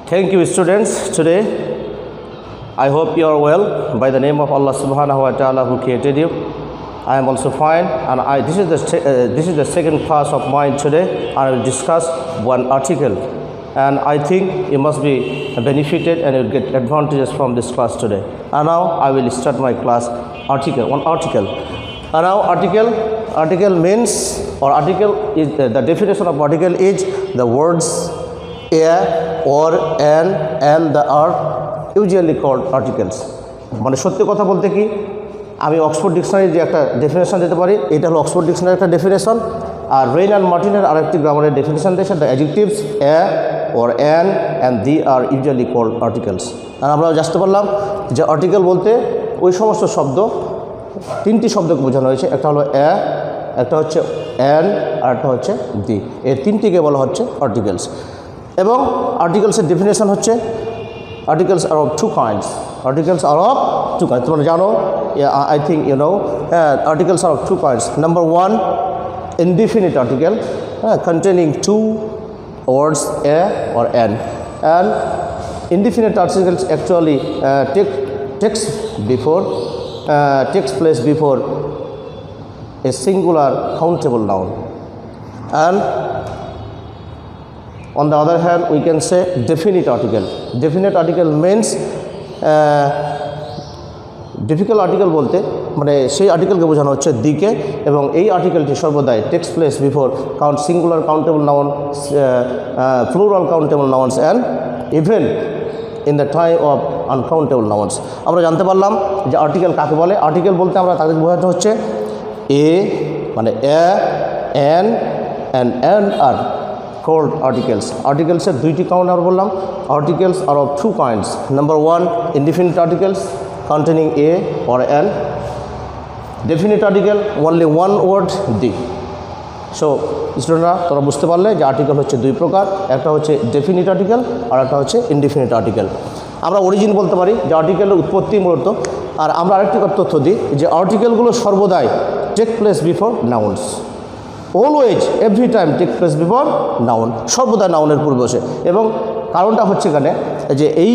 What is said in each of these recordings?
Thank you, students. Today, I hope you are well. By the name of Allah Subhanahu wa Taala who created you, I am also fine. And this is the second class of mine today. I will discuss one article, and I think you must be benefited and you will get advantages from this class today. And now I will start my class article. One article. And now article means, or article is the definition of article is the words a or an and the are usually called articles. মানে সত্যি কথা বলতে কি, আমি Oxford ডিকশনারির যে একটা definition দিতে পারি, এটা হলো অক্সফোর্ড ডিকশনারির একটা ডেফিনেশন, আর রেইন অ্যান্ড মার্টিনের আরেকটি গ্রামারের ডেফিনেশন দিয়েছে, the adjectives A or an and the are usually called articles. আর আমরা জানতে পারলাম যে আর্টিকেল বলতে ওই সমস্ত শব্দ, তিনটি শব্দকে বোঝানো হয়েছে, একটা হলো এ, একটা হচ্ছে অ্যান, আর একটা হচ্ছে দি। এই তিনটিকে বলা হচ্ছে আর্টিকেলস। এবং আর্টিকেলসের ডেফিনেশন হচ্ছে articles are of two kinds. Articles are of two kinds, তোমরা জানো, I think you know, articles are of two kinds. Number one, indefinite article containing two words a or an, and indefinite articles actually takes place before a singular countable noun. And on the other hand, we can say definite article. Definite article means difficult article বলতে মানে সেই আর্টিকেলকে বোঝানো হচ্ছে দিকে, এবং এই আর্টিকেলটি সর্বদাই text place before singular countable noun, plural countable nouns and even in the time of uncountable nouns. আমরা জানতে পারলাম যে আর্টিকেল কাকে বলে। আর্টিকেল বলতে আমরা তাদের বোঝানো হচ্ছে এ মানে এ, অ্যান অ্যান্ড আর called articles. Articles-এর দুইটি কাউন্ট আমরা বললাম। Articles are of two kinds. Number one, indefinite articles containing a or an. Definite article, only one word, the. So, স্টুডেন্টরা তোমরা বুঝতে পারলে যে আর্টিকেল হচ্ছে দুই প্রকার, একটা হচ্ছে ডেফিনিট আর্টিকেল আর একটা হচ্ছে ইনডিফিনিট আর্টিকেল। আমরা অরিজিন বলতে পারি যে আর্টিকেলের উৎপত্তি মূলত। আর আমরা আরেকটি তথ্য দিই যে আর্টিকেলগুলো সর্বদাই take place before nouns. Always every time take place before noun, সর্বদা নাউনের পূর্বে বসে। এবং কারণটা হচ্ছে এখানে যে এই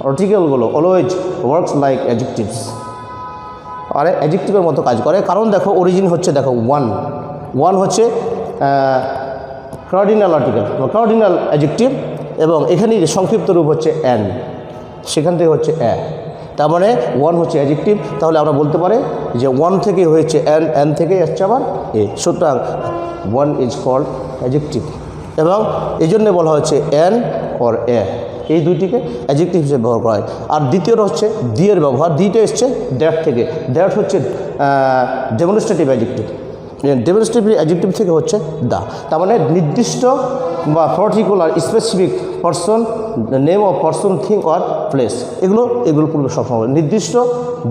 আর্টিকেলগুলো অলওয়েজ ওয়ার্কস লাইক অ্যাডজেক্টিভস, আর অ্যাডজেক্টিভের মতো কাজ করে। কারণ দেখো অরিজিন হচ্ছে, দেখো ওয়ান হচ্ছে কার্ডিনাল আর্টিকেল, কার্ডিনাল অ্যাডজেক্টিভ, এবং এখানেই সংক্ষিপ্ত রূপ হচ্ছে অ্যান, সেখান থেকে হচ্ছে অ্যা। তার মানে ওয়ান হচ্ছে অ্যাডজেক্টিভ, তাহলে আমরা বলতে পারি যে ওয়ান থেকে হয়েছে অ্যান থেকে আসছে আবার এ, সুতরাং ওয়ান ইজ কল্ড অ্যাডজেক্টিভ। এবং এই জন্যে বলা হচ্ছে অ্যান অর এ, এই দুইটিকে অ্যাডজেক্টিভ হিসেবে ব্যবহার করা হয়। আর দ্বিতীয়টা হচ্ছে দিয়ের ব্যবহার, দিটা এসছে দ্যাট থেকে, দ্যাট হচ্ছে ডেমনস্ট্রেটিভ অ্যাডজেক্টিভ, ডেমনস্ট্রেটিভ অ্যাডজেক্টিভ থেকে হচ্ছে দা। তার মানে নির্দিষ্ট বা particular specific person, name of person, thing or place, এগুলো পূর্বে সবসময় নির্দিষ্ট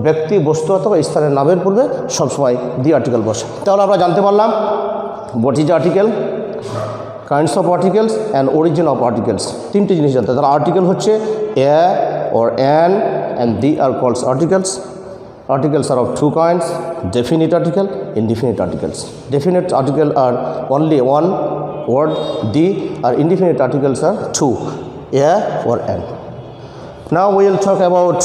ব্যক্তি, বস্তু অথবা স্থানের নামের পূর্বে সবসময় দি আর্টিকেল বসে। তাহলে আমরা জানতে পারলাম what is article, kinds of articles and origin of articles, তিনটি জিনিস জানতে। তাহলে আর্টিকেল হচ্ছে এ or an and the are called articles. Articles are of two kinds, definite article, indefinite articles. Definite article are only one word, the, or indefinite articles are two, a or an. Now we will talk about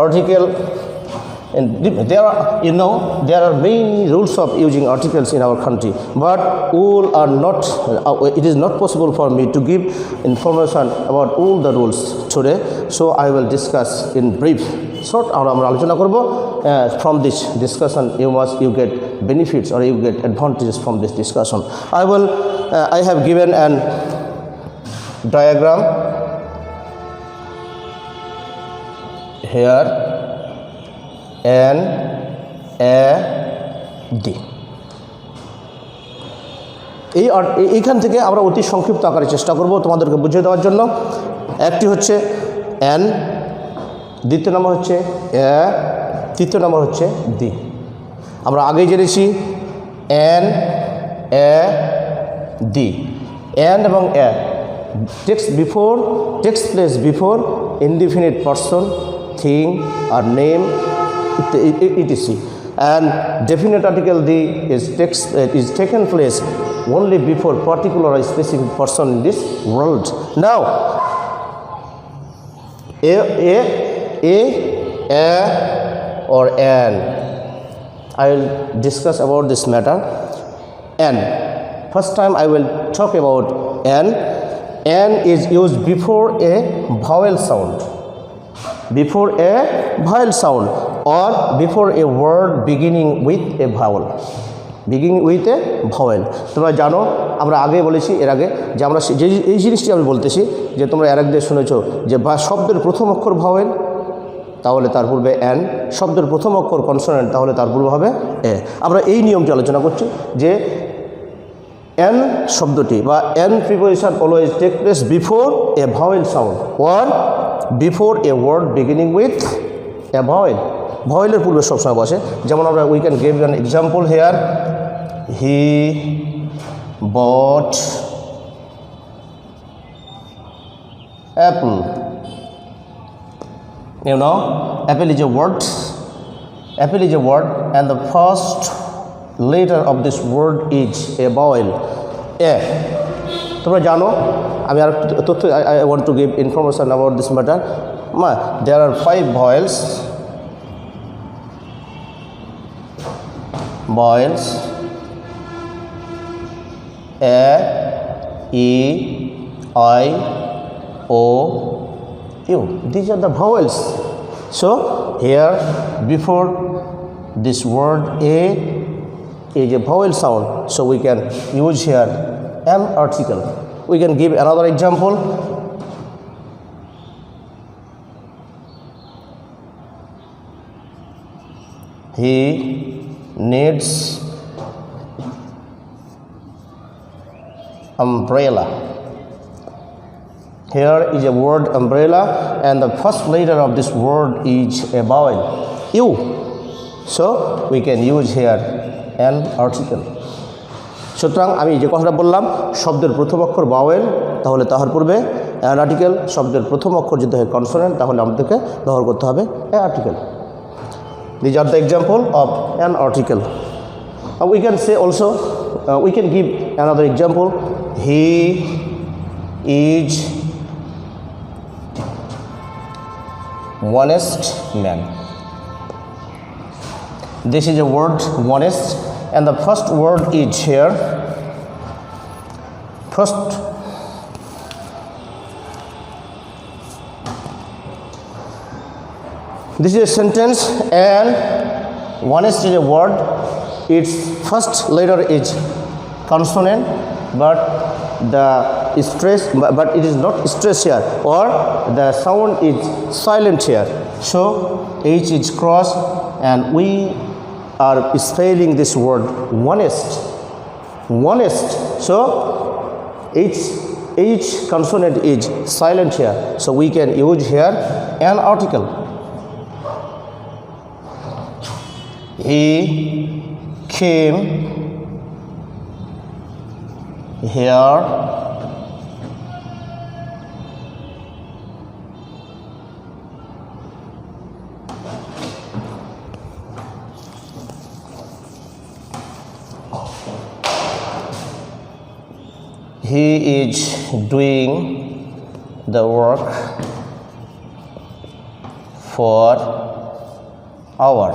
article. And there are many rules of using articles in our country, but all are not. It is not possible for me to give information about all the rules today. So I will discuss in brief. Short, আমরা আলোচনা করব। From this discussion, you get benefits or you get advantages from this discussion. I have given an diagram here. N A D, এইখান থেকে আমরা অতি সংক্ষিপ্ত আকারে চেষ্টা করব তোমাদেরকে বুঝিয়ে দেওয়ার জন্য। একটি হচ্ছে এন, দ্বিতীয় নম্বর হচ্ছে এ, তৃতীয় নম্বর হচ্ছে দি। আমরা আগেই জেনেছি এন এ দি, এন এবং a takes place before indefinite person, thing আর name, etc. And definite article D is taken place only before particular or specific person in this world. Now, a or an. I will discuss about this matter. N. First time I will talk about N. N is used before a vowel sound. Before a vowel sound or before a word beginning with a vowel. Beginning with a vowel. তোমরা জানো আমরা আগে বলেছি এর আগে যে আমরা এই জিনিসটি আমি বলতেছি যে তোমরা এর আগে শুনেছো যে শব্দের প্রথম অক্ষর ভাওয়েল তাহলে তার পূর্বে এন, শব্দের প্রথম অক্ষর কনসোনেন্ট তাহলে তার পূর্বে হবে এ। আমরা এই নিয়মটি আলোচনা করছি যে এন শব্দটি বা an preposition always take place before a vowel sound or before a word beginning with a vowel. ভাওয়েলের পূর্বে সবসময় বসে। যেমন আমরা we can give an example here, he bought apple. You know, apple is a word. Apple is a word, and the first letter of this word is a vowel. A. তোমরা জানো আমি আর তথ্য I want to give information about this matter. There are 5 vowels. Vowels. A, E, I, O, U. These are the vowels. So here before this word A is a vowel sound, so we can use here an article. We can give another example. He needs umbrella. Here is a word umbrella, and the first letter of this word is a vowel, U. So we can use here an article. সুতরাং আমি যে কথাটা বললাম শব্দের প্রথম অক্ষর vowel তাহলে তাহার পূর্বে an article, শব্দের প্রথম অক্ষর যদি হয় কনসোনেন্ট তাহলে আমাদেরকে ব্যবহার করতে হবে an article. These are the example of an article. We can say also, we can give another example. He is honest man. This is a word honest, and the first word is here. First, this is a sentence, and honest is a word. Its first letter is consonant, but the stress, but it is not stress here, or the sound is silent here. So H is cross, and we are spelling this word honest. Honest. So H consonant is silent here. So we can use here an article. He came here he is doing the work for hour.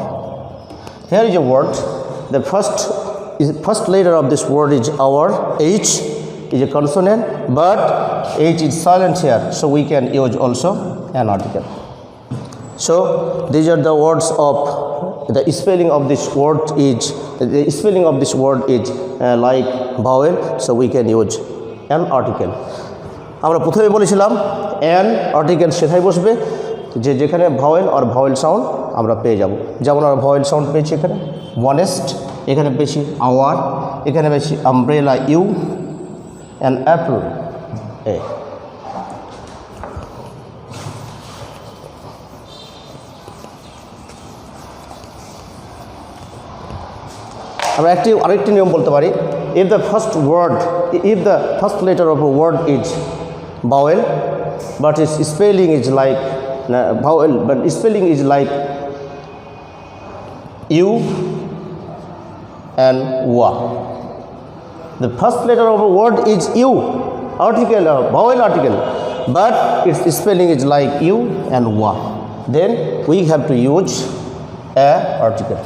Here is a word. The first letter of this word is hour. H is a consonant, but H is silent here, so we can use also an article. So these are the words of the spelling of this word is like vowel, so we can use an article. আমরা প্রথমে বলেছিলাম an article সেটাই বসবে যেখানে vowel আর vowel sound আমরা পেয়ে যাব। যেমন আমরা ভাওয়েল সাউন্ড পেয়েছি এখানে honest, এখানে পেয়েছি hour, এখানে পেয়েছি umbrella U, and apple A. আমরা আরেকটি নিয়ম বলতে পারি, if the first letter of a word is vowel, but its spelling is like vowel, but spelling is like U and wa. The first letter of a word is U, article, vowel article, but its spelling is like U and wa. Then we have to use a article,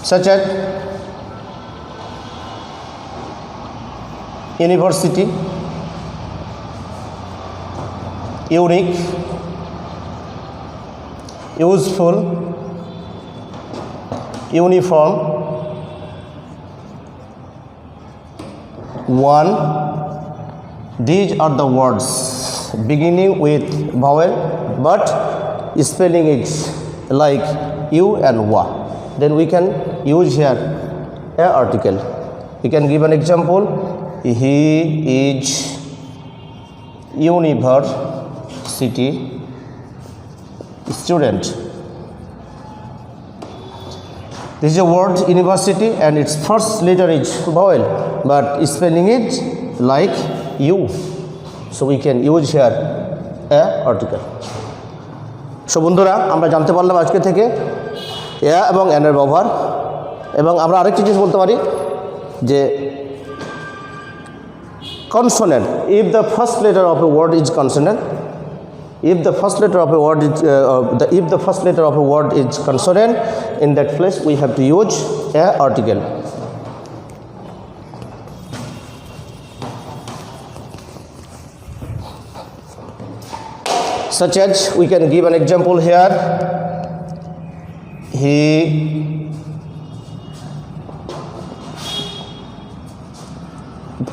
such as university, unique, useful, uniform, one. These are the words beginning with vowel but spelling is like U and wa. Then we can use here a article. We can give an example. He is university student. This is a word university and its first letter is vowel but spelling it like U. So we can use here a article. So বন্ধুরা আমরা জানতে পারলাম আজকে থেকে এ এবং N এর ব্যবহার এবং আমরা আরেকটা জিনিস বলতে পারি যে consonant. If the first letter of a word is consonant, if the first letter of a word is consonant, in that place we have to use a article. Such as we can give an example here. He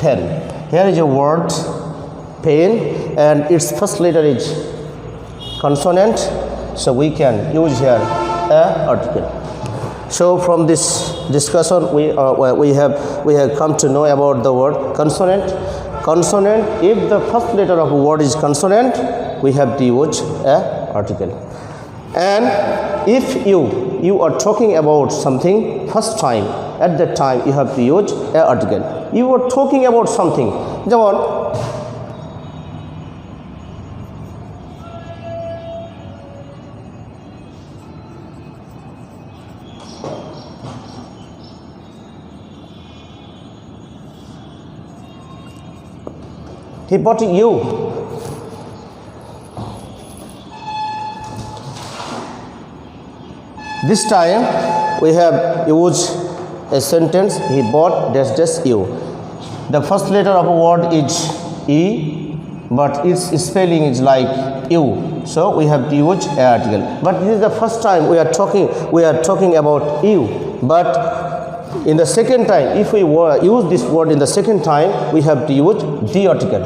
pen. Here is a word pen and its first letter is consonant, so we can use here a article. So from this discussion we have come to know about the word consonant. Consonant, if the first letter of a word is consonant, we have to use a article. And if you are talking about something first time, at that time you have to use a article. You are talking about something, যেমন he bought you. This time we have used a sentence, he bought dash dash you. The first letter of a word is E but its spelling is like U, so we have to use a article. But this is the first time we are talking about you. But in the second time, if we use this word in the second time, we have to use the article.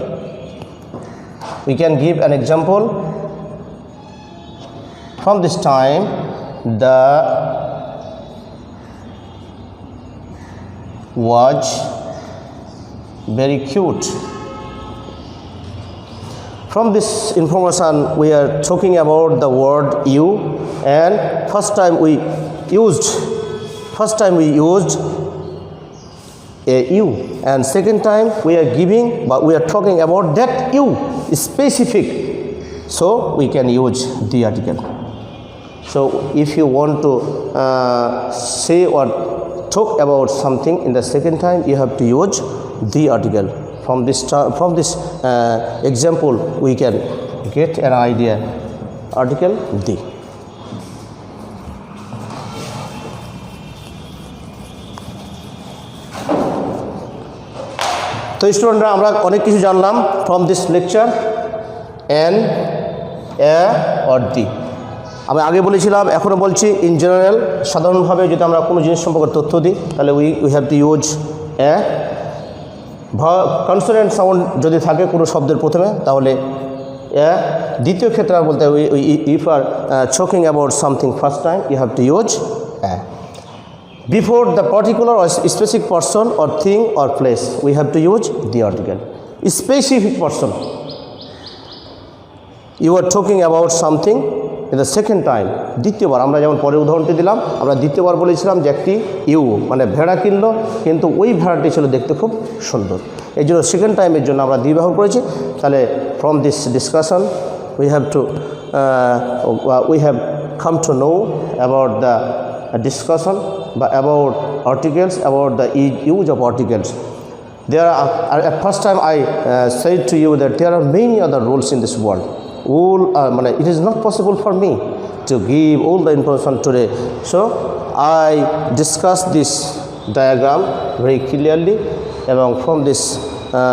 We can give an example. From this time, the was very cute. From this information we are talking about the word you, and first time we used a you, and second time we are giving, but we are talking about that you is specific, so we can use the article. So if you want to say or talk about something in the second time, you have to use the article. From this example we can get an idea. Article the. তো স্টুডেন্টরা আমরা অনেক কিছু জানলাম from this lecture N a or the. আমি আগে বলেছিলাম, এখনও বলছি, ইন জেনারেল সাধারণভাবে যদি আমরা কোনো জিনিস সম্পর্কে তথ্য দিই তাহলে we have to use A. Consonant sound যদি থাকে কোনো শব্দের প্রথমে তাহলে এ। দ্বিতীয় ক্ষেত্রে আমরা বলতে if are talking about something first time you have to use a. Before the particular or specific person or thing or place, we have to use the article. Specific person. You are talking about something in the second time. দ্বিতীয়বার আমরা যেমন পরে উদাহরণটি দিলাম, আমরা দ্বিতীয়বার বলেছিলাম যে একটি ইউ মানে ভেড়া কিনলো, কিন্তু ওই ভেড়াটি ছিল দেখতে খুব সুন্দর, এই জন্য সেকেন্ড টাইমের জন্য আমরা দি ব্যবহার করেছি। তাহলে from this discussion we have come to know about the discussion about articles, about the use of articles. There are, at first time I said to you that there are many other rules in this world. It is not possible for me to give all the information today. So I discussed this diagram very clearly, and from this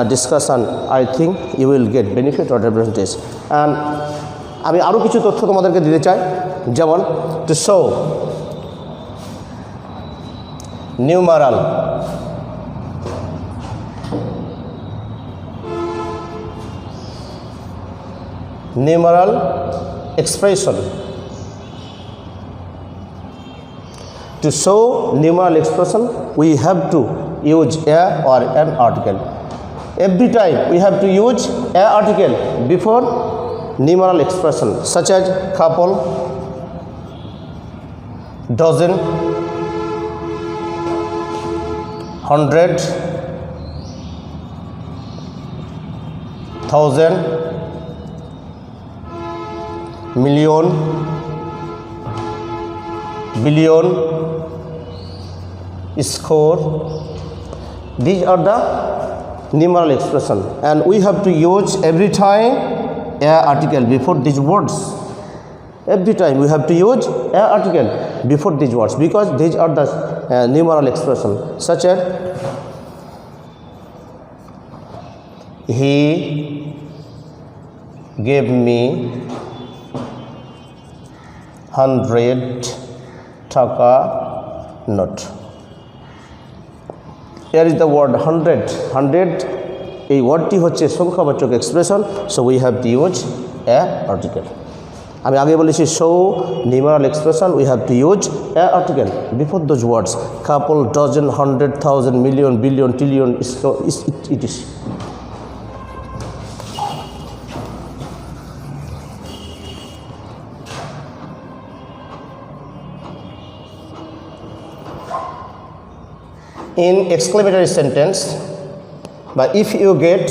discussion I think you will get benefit or advantage. And আমি আরও কিছু তথ্য তোমাদেরকে দিতে চাই, যেমন to show numeral expression. To show numeral expression, we have to use a or an article. Every time we have to use a article before numeral expression, such as couple, dozen, 100, 1000, million, billion, score. These are the numeral expression, and we have to use every time a article before these words. Every time we have to use a article before these words, because these are the numeral expression, such as he gave me 100 taka note. Here is the word 100. 100 এই ওয়ার্ডটি হচ্ছে সংখ্যাবাচক expression, so we have to use a article. আমি আগে বলেছি so numeral expression, we have to use a article before those words, couple, dozen, 100, 1000, million, billion, trillion, it is. In exclamatory sentence, but if you get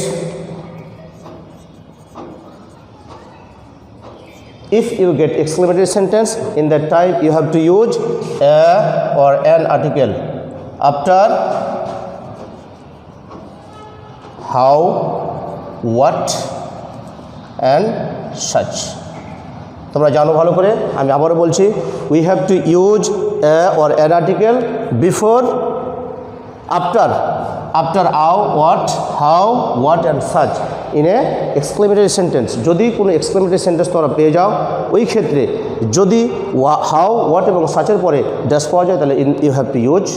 exclamatory sentence, in that time you have to use a or an article after how, what and such. তোমরা জানো ভালো করে, আমি আবারও বলছি, we have to use a or an article before, after how, what and such in a exclamatory sentence. যদি কোনো exclamatory sentence তোমরা পেয়ে যাও, ওই ক্ষেত্রে যদি how, what এবং such এর পরে dash পাওয়া যায়, তাহলে you have to use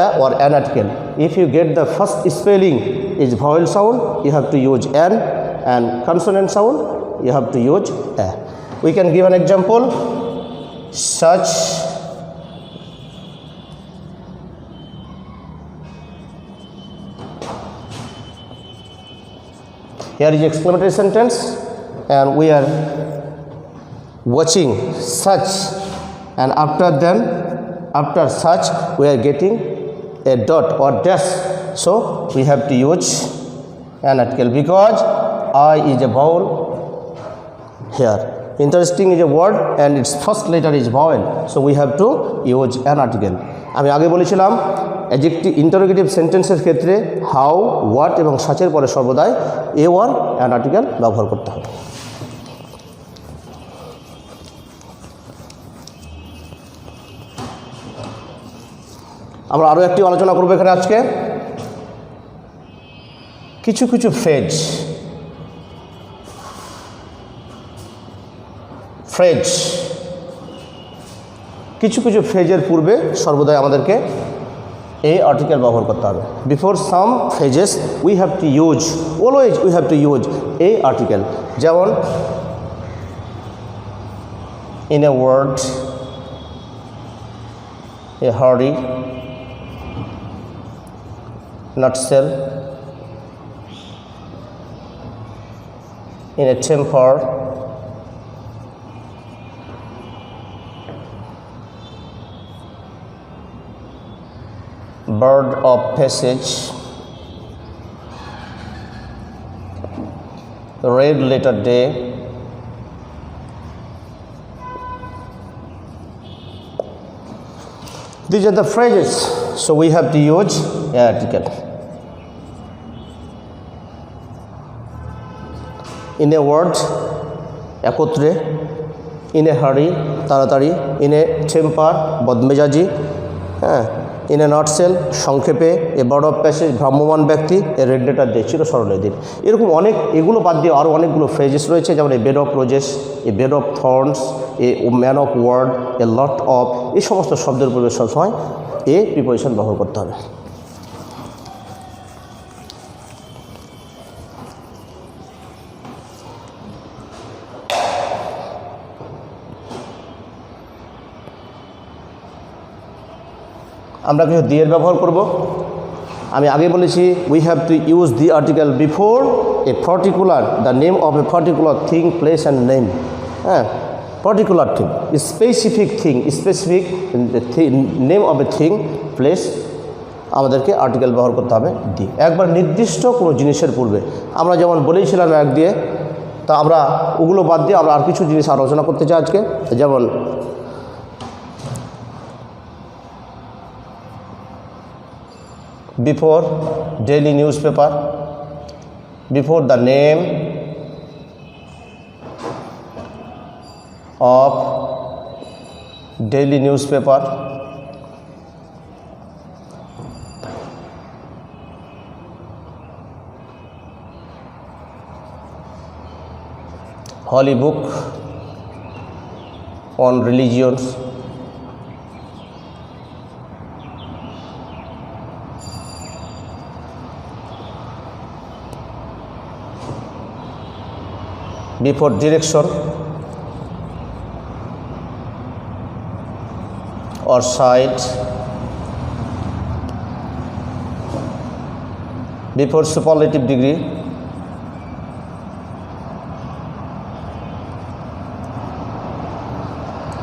a or an article. If you get the first spelling is vowel sound, you have to use an, and consonant sound you have to use a. We can give an example, such here is exclamatory sentence, and we are watching such, and after such we are getting a dot or dash, so we have to use an article because I is a vowel here. Interesting is a word and its first letter is vowel, so we have to use an article. আমি আগে বলেছিলাম adjective interrogative সেন্টেন্সের ক্ষেত্রে how, what এবং সাচের পরে সর্বদাই এ one an article ব্যবহার করতে হবে। আমরা আরও একটি আলোচনা করব এখানে আজকে। কিছু ফ্রেজ কিছু ফ্রেজের পূর্বে সর্বদাই আমাদেরকে a article ব্যবহার করতে হবে। Before some phrases we have to use, always we have to use a article. যেমন in a word, a hurry, nutshell, in a temper, bird of passage, red letter day, these are the phrases so we have to use a article. In a word, একত্রে, in a hurry, তাড়াতাড়ি, in a temper, বদমেজাজি, হ্যাঁ, in a nutshell, সংক্ষেপে, a bird of passage, ভ্রাম্যমান ব্যক্তি, a red letter day, চিরস্মরণীয় দিন। এরকম অনেক, এগুলো বাদ দিয়ে আরও অনেকগুলো ফ্রেজেস রয়েছে, যেমন a bed of roses, a bed of thorns, a man of word, a lot of, এই সমস্ত শব্দের পূর্বে সবসময় এ প্রিপোজিশন ব্যবহার করতে হবে। আমরা কিছু দিয়ের ব্যবহার করব। আমি আগে বলেছি we have to use the article before a particular, the name of a particular thing, place and name. হ্যাঁ, particular thing, specific thing, specific name of a thing, place, আমাদেরকে আর্টিকেল ব্যবহার করতে হবে দি। একবার নির্দিষ্ট কোনো জিনিসের পূর্বে আমরা যেমন বলেইছিলাম এক দিয়ে, তা আমরা ওগুলো বাদ দিয়ে আমরা আর কিছু জিনিস আলোচনা করতে চাই আজকে। যেমন before daily newspaper, before the name of daily newspaper, holy book on religions, before direction or side, before superlative degree,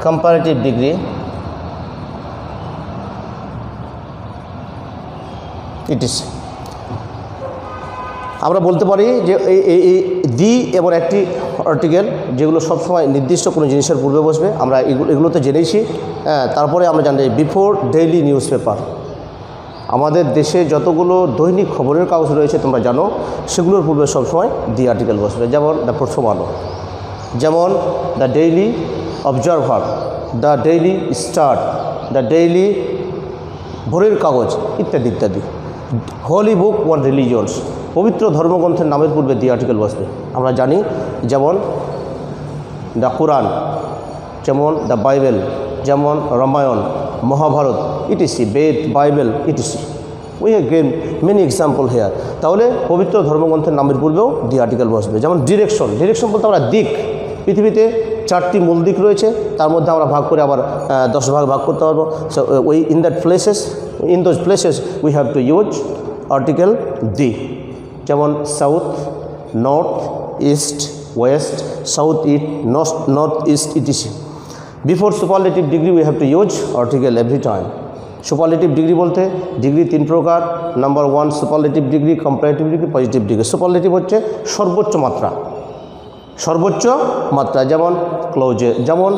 comparative degree, it is। আমরা বলতে পারি যে এই দি এবং একটি আর্টিকেল যেগুলো সবসময় নির্দিষ্ট কোনো জিনিসের পূর্বে বসবে, আমরা এগুলো তো জেনেইছি। তারপরে আমরা জানি বিফোর ডেইলি নিউজ পেপার, আমাদের দেশে যতগুলো দৈনিক খবরের কাগজ রয়েছে তোমরা জানো, সেগুলোর পূর্বে সবসময় দি আর্টিকেল বসবে। যেমন দ্য প্রথম আলো, যেমন the daily observer, the daily star, the daily ভোরের কাগজ, ইত্যাদি ইত্যাদি। হোলি বুক অন রিলিজিয়ন্স, পবিত্র ধর্মগ্রন্থের নামের পূর্বে দি আর্টিকেল বসবে। আমরা জানি যেমন দ্য কোরআন, যেমন দ্য বাইবেল, যেমন Ramayana, Mahabharata, etc, Veda, Bible, etc. We have gain many example here. তাহলে পবিত্র ধর্মগ্রন্থের নামের পূর্বেও দি আর্টিকেল বসবে। যেমন ডিরেকশন, ডিরেকশন বলতে আমরা দিক, পৃথিবীতে 4টি মূল দিক রয়েছে, তার মধ্যে আমরা ভাগ করে আবার 10 ভাগ করতে পারবো। So we in that places, in those places we have to use article the. যেমন south, north, east, west, south east, north east, ETC. Before superlative degree we have to use article every time. Superlative degree বলতে degree 3 প্রকার। Number 1 superlative degree, comparative degree, positive degree. Superlative হচ্ছে সর্বোচ্চ মাত্রা, সর্বোচ্চ মাত্রা। যেমন ক্লোজে, যেমন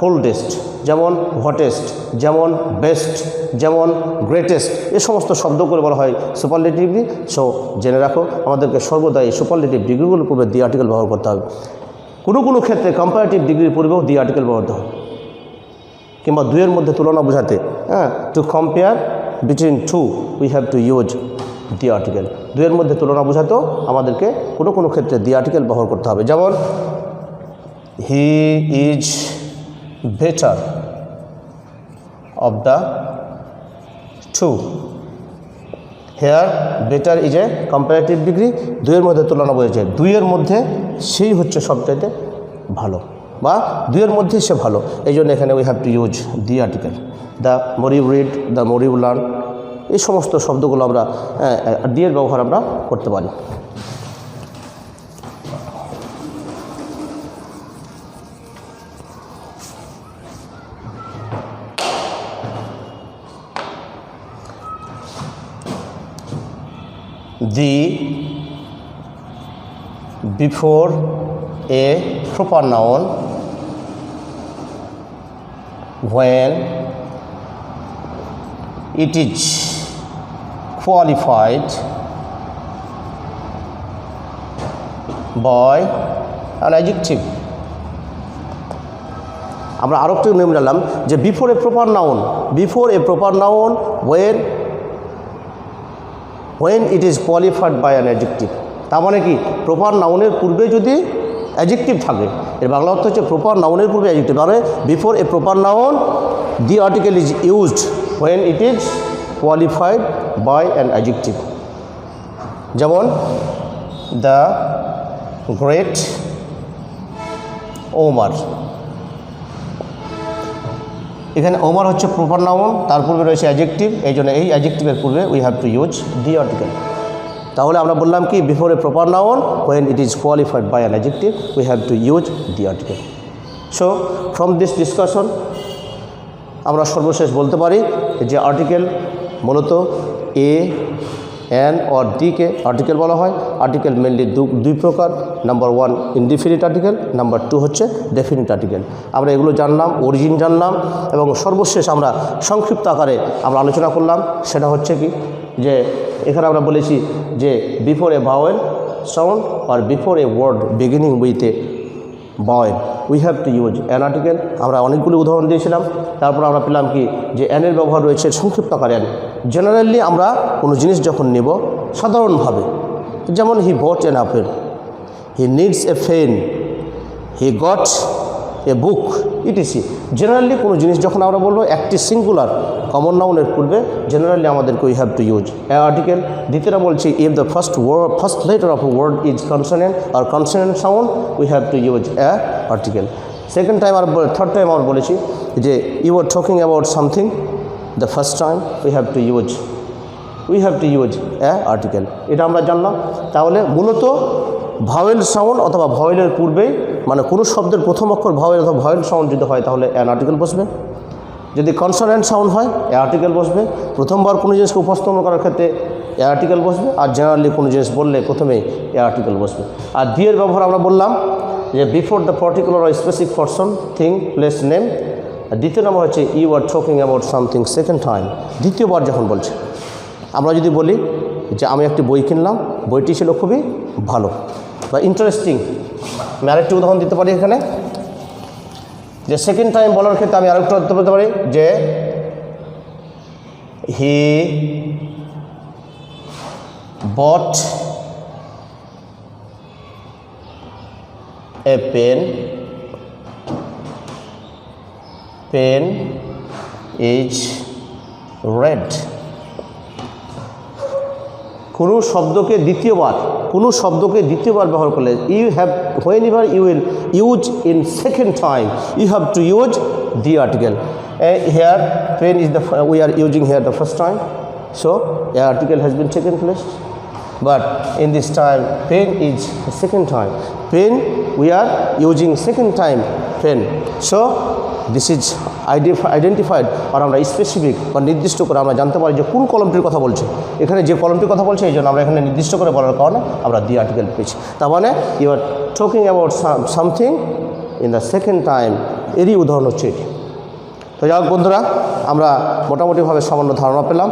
কোল্ডেস্ট, যেমন হটেস্ট, যেমন বেস্ট, যেমন গ্রেটেস্ট, এ সমস্ত শব্দ করে বলা হয় সুপারলেটিভ ডিগ্রি। সো জেনে রাখো, আমাদেরকে সর্বদাই সুপারলেটিভ ডিগ্রিগুলোর পূর্বে দি আর্টিকেল ব্যবহার করতে হবে। কোনো কোনো ক্ষেত্রে কম্পারেটিভ ডিগ্রির পূর্বেও দি আর্টিকেল ব্যবহার করতে হবে, কিংবা দুইয়ের মধ্যে তুলনা বোঝাতে। To compare between two we have to use the article. দুইয়ের মধ্যে তুলনা বোঝাতেও আমাদেরকে কোনো কোনো ক্ষেত্রে দি আর্টিকেল ব্যবহার করতে হবে। যেমন he is better of the two, here better is a comparative degree. দুইয়ের মধ্যে তুলনা বোঝাচ্ছে, দুইয়ের মধ্যে সেই হচ্ছে সবচাইতে ভালো, বা দুইয়ের মধ্যে সে ভালো। এই জন্য এখানে we have to use the article. The more you read, the more you learn, এই সমস্ত শব্দগুলো আমরা দিয়ের ব্যবহার আমরা করতে পারি। The before a proper noun when it is qualified by an adjective. আমরা আরও একটু নিয়ম জানলাম যে before a proper noun when it is qualified by an adjective. তার মানে কি প্রপার নাউনের পূর্বে যদি অ্যাডজেক্টিভ থাকে, এর বাংলা অর্থ হচ্ছে প্রপার নাউনের পূর্বে অ্যাডজেক্টিভ, মানে before a proper noun the article is used when it is qualified by an adjective. যেমন দ্য গ্রেট ওমার, এখানে ওমার হচ্ছে প্রপার নাউন, তার পূর্বে রয়েছে অ্যাডজেক্টিভ, এই জন্য এই অ্যাডজেক্টিভের পূর্বে we have to use the article. তাহলে আমরা বললাম কি before a proper noun when it is qualified by an adjective we have to use the article. So from this discussion আমরা সর্বশেষ বলতে পারি যে আর্টিকেল মূলত এ এন অর ডিকে আর্টিকেল বলা হয়। আর্টিকেল মেনলি দুই প্রকার, নাম্বার 1 ইনডিফিনিট আর্টিকেল, নাম্বার 2 হচ্ছে ডেফিনিট আর্টিকেল। আমরা এগুলো জানলাম, অরিজিন জানলাম, এবং সর্বশেষ আমরা সংক্ষিপ্ত আকারে আমরা আলোচনা করলাম, সেটা হচ্ছে কি যে এখানে আমরা বলেছি যে before a vowel sound or before a word beginning with a vowel we have to use an article. আমরা অনেকগুলো উদাহরণ দিয়েছিলাম, তারপর আমরা পেলাম কি যে অ্যানের ব্যবহার রয়েছে সংক্ষিপ্ত আকারে অ্যান। জেনারেলি আমরা কোনো জিনিস যখন নেব সাধারণভাবে, যেমন he bought an apple, he needs a pen, he got a book, ETC. Generally কোনো জিনিস যখন আমরা বলবো একটি সিঙ্গুলার কমন নাউনের পূর্বে জেনারেলি আমাদেরকে we have to use a article. দ্বিতীয়টা বলছি if the first letter of a word is consonant or consonant sound we have to use a article. Second time or third time আমরা বলেছি যে you are talking about something the first time we have to use a article. এটা আমরা জানলাম। তাহলে মূলত vowel sound অথবা ভাওয়েলের পূর্বেই, মানে কোনো শব্দের প্রথম অক্ষর ভাওয়েল অথবা ভাওয়েল সাউন্ড যদি হয় তাহলে অ্যান আর্টিকেল বসবে। যদি কনসোনেন্ট সাউন্ড হয় এ আর্টিকেল বসবে। প্রথমবার কোনো জিনিসকে উপস্থাপন করার ক্ষেত্রে এ আর্টিকেল বসবে, আর জেনারেলি কোনো জিনিস বললে প্রথমেই এ আর্টিকেল বসবে। আর দিয়ের ব্যবহার আমরা বললাম যে বিফোর দ্য পার্টিকুলার আর specific person, thing, place, name. আর দ্বিতীয় নম্বর হচ্ছে you are talking about something second time, দ্বিতীয়বার যখন বলছে। আমরা যদি বলি যে আমি একটি বই কিনলাম, বইটি ছিল খুবই ভালো বা ইন্টারেস্টিং, আমি আরেকটি উদাহরণ দিতে পারি এখানে যে সেকেন্ড টাইম বলার ক্ষেত্রে আমি আরেকটা বলতে পারি যে he bought a pen is red. কোনো শব্দকে দ্বিতীয়বার ব্যবহার করলে you have whenever you will use in second time you have to use the article. Here pen is the we are using here the first time, so a article has been taken place, but in this time pen is the second time, pen we are using second time pen, so this is identified আর আমরা specific বা নির্দিষ্ট করে আমরা জানতে পারি যে কোন কলমটির কথা বলছে। এখানে যে কলমটির কথা বলছে এই জন্য আমরা এখানে নির্দিষ্ট করে বলার কারণে আমরা দি আর্টিকেল পেয়েছি। তার মানে you are talking about something in the second time, এরই উদাহরণ হচ্ছে এটি। তো যাই হোক বন্ধুরা, আমরা মোটামুটিভাবে সামান্য ধারণা পেলাম।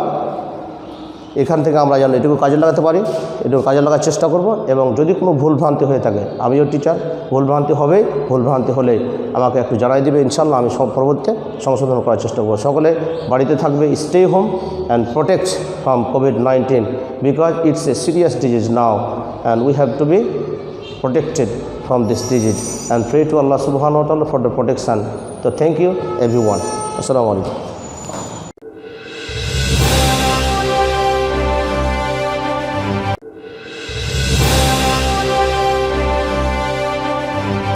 এখান থেকে আমরা যেন এটুকু কাজে লাগাতে পারি, এটুকু কাজে লাগার চেষ্টা করব। এবং যদি কোনো ভুলভ্রান্তি হয়ে থাকে, আমিও টিচার, ভুলভ্রান্তি হবে, ভুলভ্রান্তি হলে আমাকে একটু জানাই দেবে, ইনশাল্লাহ আমি সব পরবর্তীতে সংশোধন করার চেষ্টা করব। সকলে বাড়িতে থাকবে, stay home and protect from COVID-19 because it's a serious disease now and we have to be protected from this disease and pray to Allah subhanahu wa ta'ala for the protection. So thank you everyone. Assalamu alaikum.